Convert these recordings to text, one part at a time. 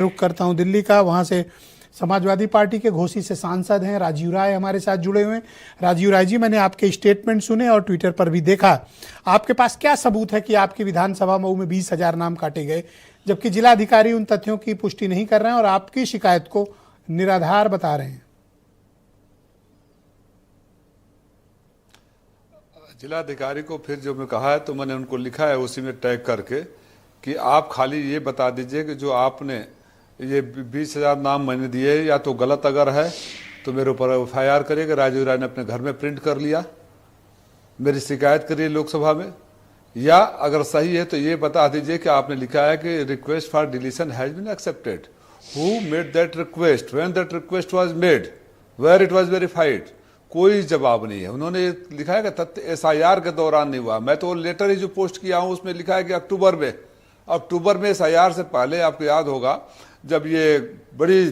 रुख करता हूं दिल्ली का। वहां से समाजवादी पार्टी के घोसी से सांसद हैं राजीव राय हमारे साथ जुड़े हुए हैं। राजीव राय जी, मैंने आपके स्टेटमेंट सुने और ट्विटर पर भी देखा। आपके पास क्या सबूत है कि आपकी विधानसभा मऊ में 20,000 नाम काटे गए, जबकि जिलाधिकारी उन तथ्यों की पुष्टि नहीं कर रहे हैं और आपकी शिकायत को निराधार बता रहे हैं? जिलाधिकारी को फिर जो मैं कहा है तो मैंने उनको लिखा है उसी में टैग करके कि आप खाली ये बता दीजिए कि जो आपने ये 20,000 नाम मैंने दिए या तो गलत अगर है तो मेरे ऊपर FIR करिए कि राजीव राय ने अपने घर में प्रिंट कर लिया, मेरी शिकायत करिए लोकसभा में, या अगर सही है तो ये बता दीजिए कि आपने लिखा है कि request for deletion has been accepted, who made that request, when that request was made, where it was verified. कोई जवाब नहीं है। उन्होंने लिखा है कि तथ्य SIR के दौरान नहीं हुआ। मैं तो लेटर ही जो पोस्ट किया हूं उसमें लिखा है कि अक्टूबर में SIR से पहले आपको याद होगा जब ये बड़ी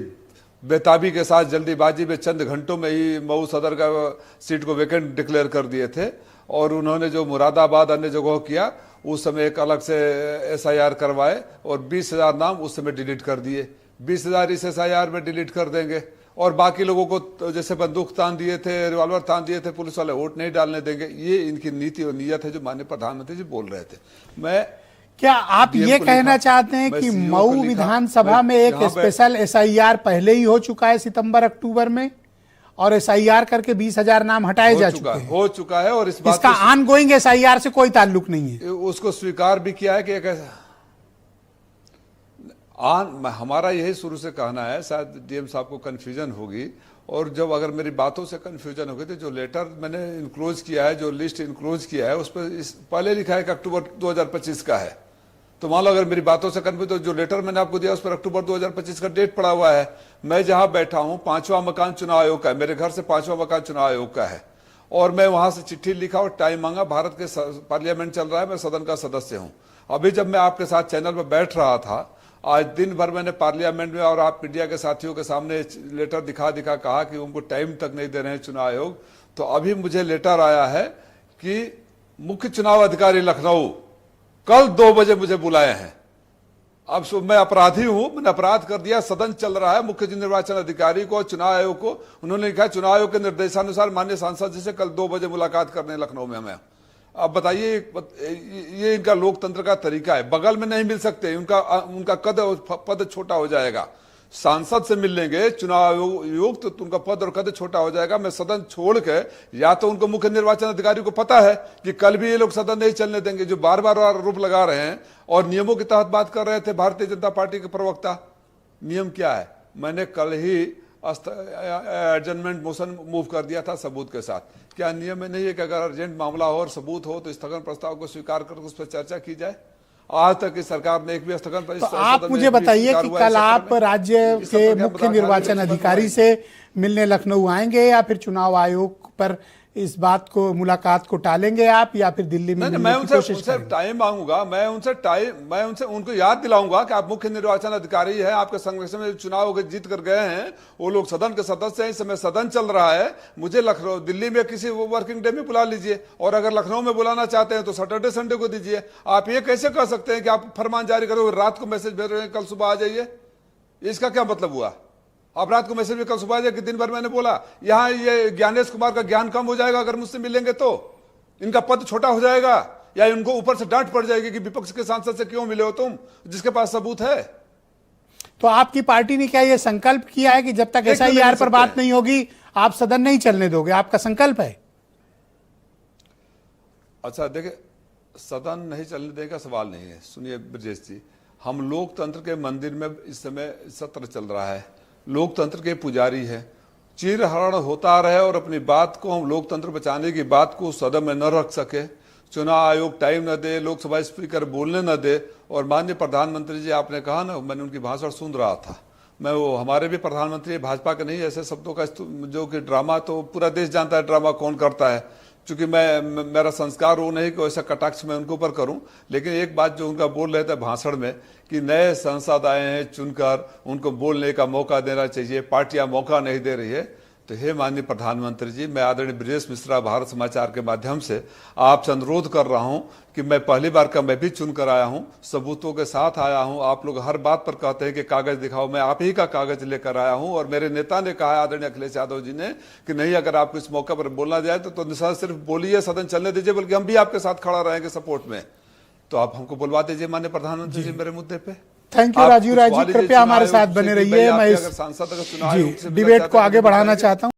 बेताबी के साथ जल्दीबाजी में चंद घंटों में ही मऊ सदर का सीट को वैकेंट डिक्लेयर कर दिए थे और उन्होंने जो मुरादाबाद अन्य जगहों किया उस समय एक अलग से SIR करवाए और 20,000 नाम उस समय डिलीट कर दिए। 20,000 इस SIR में डिलीट कर देंगे और बाकी लोगों को जैसे बंदूक तान दिए थे, रिवॉल्वर तान दिए थे, पुलिस वाले वोट नहीं डालने देंगे। ये इनकी नीति और नीयत है जो माननीय प्रधानमंत्री जी बोल रहे थे। क्या आप ये कहना चाहते हैं कि मऊ विधानसभा में एक स्पेशल SIR पहले ही हो चुका है सितंबर अक्टूबर में और SIR करके 20,000 नाम हटाए जा चुके हैं? हो चुका है और इस बात इसका ऑनगोइंग SIR से कोई ताल्लुक नहीं है। उसको स्वीकार भी किया है कि हमारा यही शुरू से कहना है, शायद DM साहब को कंफ्यूजन होगी और जब अगर मेरी बातों से कंफ्यूजन होगी तो जो लेटर मैंने इनक्लोज किया है, जो लिस्ट इनक्लोज किया है उस पर पहले लिखा है कि अक्टूबर 2025 का है। तो मान लो अगर मेरी बातों से कंफ्यूज, तो जो लेटर मैंने आपको दिया उस पर अक्टूबर 2025 का डेट पड़ा हुआ है। मैं जहां बैठा हूं 5वां मकान चुनाव आयोग का है, मेरे घर से 5वां मकान चुनाव आयोग का है और मैं वहां से चिट्ठी लिखा और टाइम मांगा। भारत के पार्लियामेंट चल रहा है, मैं सदन का सदस्य हूं। अभी जब मैं आपके साथ चैनल पर बैठ रहा था, आज दिन भर मैंने पार्लियामेंट में और आप मीडिया के साथियों के सामने लेटर दिखा कहा कि उनको टाइम तक नहीं दे रहे हैं चुनाव आयोग। तो अभी मुझे लेटर आया है कि मुख्य चुनाव अधिकारी लखनऊ कल 2 बजे मुझे बुलाए हैं। अब मैं अपराधी हूं, मैंने अपराध कर दिया, सदन चल रहा है, मुख्य निर्वाचन अधिकारी को, चुनाव आयोग को उन्होंने लिखा चुनाव आयोग के निर्देशानुसार माननीय सांसद जी से कल 2 बजे मुलाकात करने लखनऊ में हमें। अब बताइए, ये इनका लोकतंत्र का तरीका है। बगल में नहीं मिल सकते, उनका पद छोटा हो जाएगा। सांसद से मिल लेंगे चुनाव आयोग तो उनका पद और कद छोटा हो जाएगा। मैं सदन छोड़ के, या तो उनको मुख्य निर्वाचन अधिकारी को पता है कि कल भी ये लोग सदन नहीं चलने देंगे, जो बार बार आरोप लगा रहे हैं और नियमों के तहत बात कर रहे थे भारतीय जनता पार्टी के प्रवक्ता। नियम क्या है? मैंने कल ही एडजर्नमेंट मोशन मूव कर दिया था सबूत के साथ। क्या नियम में नहीं है कि अगर अर्जेंट मामला हो और सबूत हो तो स्थगन प्रस्ताव को स्वीकार कर उस पर चर्चा की जाए? आज तक की सरकार ने एक भी स्थगन तो आप मुझे बताइए कि कल आप राज्य के मुख्य निर्वाचन अधिकारी से मिलने लखनऊ आएंगे या फिर चुनाव आयोग पर इस बात को, मुलाकात को टालेंगे आप, या फिर दिल्ली में मैं उनसे टाइम मांगूंगा। मैं उनसे उनको याद दिलाऊंगा कि आप मुख्य निर्वाचन अधिकारी हैं, आपके संगठन में चुनाव जीत कर गए हैं, वो लोग सदन के सदस्य हैं, इस समय सदन चल रहा है। मुझे लखनऊ, दिल्ली में किसी वर्किंग डे में बुला लीजिए और अगर लखनऊ में बुलाना चाहते हैं तो सैटरडे संडे को दीजिए। आप ये कैसे कह सकते हैं कि आप फरमान जारी करो, रात को मैसेज भेज रहे हैं कल सुबह आ जाइए? इसका क्या मतलब हुआ? आप रात को मैसेज में कल सुबह आ जाए कि दिन भर मैंने बोला। यहाँ ये ज्ञानेश कुमार का ज्ञान कम हो जाएगा अगर मुझसे मिलेंगे तो? इनका पद छोटा हो जाएगा या इनको ऊपर से डांट पड़ जाएगी कि विपक्ष के सांसद से क्यों मिले हो तुम, जिसके पास सबूत है? तो आपकी पार्टी ने क्या ये संकल्प किया है कि जब तक SIR पर बात नहीं होगी आप सदन नहीं चलने दोगे? आपका संकल्प है? अच्छा देखिए, सदन नहीं चलने देने का सवाल नहीं है। सुनिए ब्रजेश जी, हम लोकतंत्र के मंदिर में इस समय सत्र चल रहा है, लोकतंत्र के पुजारी है। चीरहरण होता रहे और अपनी बात को, हम लोकतंत्र बचाने की बात को सदन में न रख सके, चुनाव आयोग टाइम न दे, लोकसभा स्पीकर बोलने न दे। और माननीय प्रधानमंत्री जी, आपने कहा ना, मैंने उनकी भाषण सुन रहा था। मैं वो हमारे भी प्रधानमंत्री भाजपा के नहीं, ऐसे शब्दों का जो कि ड्रामा तो पूरा देश जानता है ड्रामा कौन करता है। चूंकि मेरा संस्कार वो नहीं कि वैसा कटाक्ष मैं उनके ऊपर करूं, लेकिन एक बात जो उनका बोल रहे थे भाषण में कि नए सांसद आए हैं चुनकर, उनको बोलने का मौका देना चाहिए, पार्टियां मौका नहीं दे रही है। तो हे माननीय प्रधानमंत्री जी, मैं आदरणीय ब्रजेश मिश्रा भारत समाचार के माध्यम से आपसे अनुरोध कर रहा हूं कि मैं पहली बार का मैं भी चुनकर आया हूं, सबूतों के साथ आया हूं। आप लोग हर बात पर कहते हैं कि कागज दिखाओ, मैं आप ही का कागज लेकर आया हूं। और मेरे नेता ने कहा, आदरणीय अखिलेश यादव जी ने, कि नहीं, अगर आपको इस मौके पर बोलना जाए तो निशा सिर्फ बोलिए, सदन चलने दीजिए, बल्कि हम भी आपके साथ खड़ा रहेंगे सपोर्ट में। तो आप हमको बुलवा दीजिए माननीय प्रधानमंत्री जी मेरे मुद्दे पे। थैंक यू राजीव राय जी, कृपया हमारे साथ बने रहिए। मैं इस सांसद अगर चुनाव जी डिबेट को आगे बढ़ाना चाहता हूं।